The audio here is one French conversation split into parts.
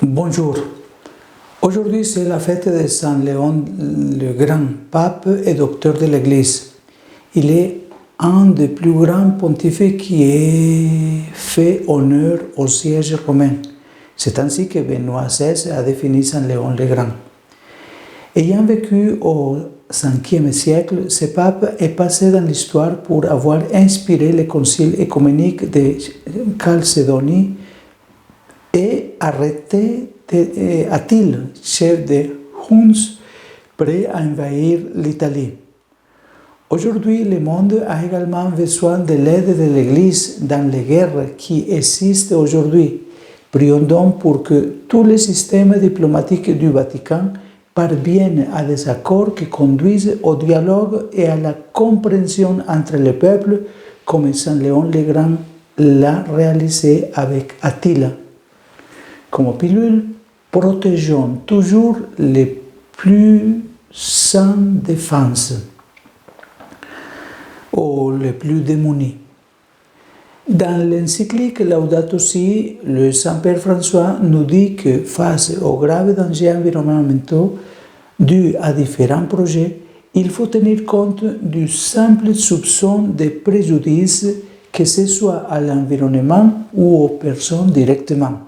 Bonjour. Aujourd'hui, c'est la fête de Saint Léon le Grand, pape et docteur de l'Église. Il est un des plus grands pontifes qui ait fait honneur au siège romain. C'est ainsi que Benoît XVI a défini Saint Léon le Grand. Ayant vécu au 5e siècle, ce pape est passé dans l'histoire pour avoir inspiré le concile œcuménique de Chalcédonie et arrêté Attile, chef de Huns, prêt à envahir l'Italie. Aujourd'hui, le monde a également besoin de l'aide de l'Église dans les guerres qui existent aujourd'hui. Prions donc pour que tous les systèmes diplomatiques du Vatican parviennent à des accords qui conduisent au dialogue et à la compréhension entre les peuples, comme Saint Léon le Grand l'a réalisé avec Attila. Comme pilule, protégeons toujours les plus sans défense ou les plus démunis. Dans l'encyclique Laudato Si, le Saint-Père François nous dit que face aux graves dangers environnementaux dus à différents projets, il faut tenir compte du simple soupçon de préjudice, que ce soit à l'environnement ou aux personnes directement.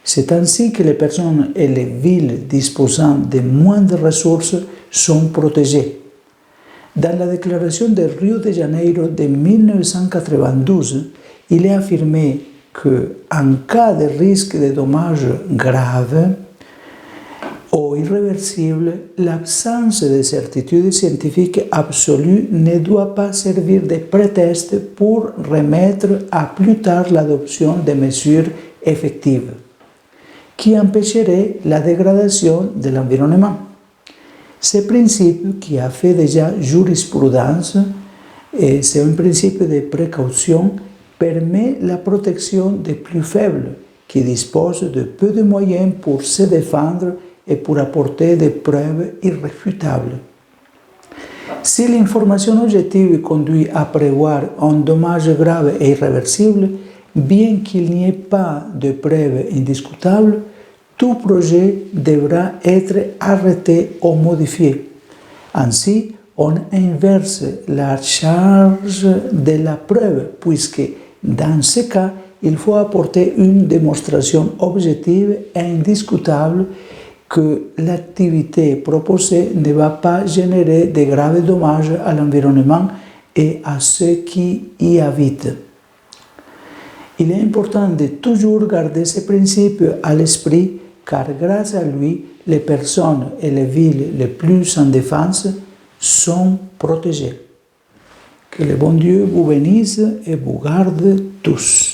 C'est ainsi que les personnes et les villes disposant de moins de ressources sont protégées. Dans la déclaration de Rio de Janeiro de 1992, il est affirmé qu'en cas de risque de dommages graves ou irréversibles, l'absence de certitude scientifique absolue ne doit pas servir de prétexte pour remettre à plus tard l'adoption de mesures effectives qui empêcherait la dégradation de l'environnement. Ce principe qui a fait déjà jurisprudence, et c'est un principe de précaution, permet la protection des plus faibles, qui disposent de peu de moyens pour se défendre et pour apporter des preuves irréfutables. Si l'information objective conduit à prévoir un dommage grave et irréversible, bien qu'il n'y ait pas de preuves indiscutables, tout projet devra être arrêté ou modifié. Ainsi, on inverse la charge de la preuve, puisque dans ce cas, il faut apporter une démonstration objective et indiscutable que l'activité proposée ne va pas générer de graves dommages à l'environnement et à ceux qui y habitent. Il est important de toujours garder ce principe à l'esprit, car grâce à lui, les personnes et les villes les plus sans défense sont protégées. Que le bon Dieu vous bénisse et vous garde tous.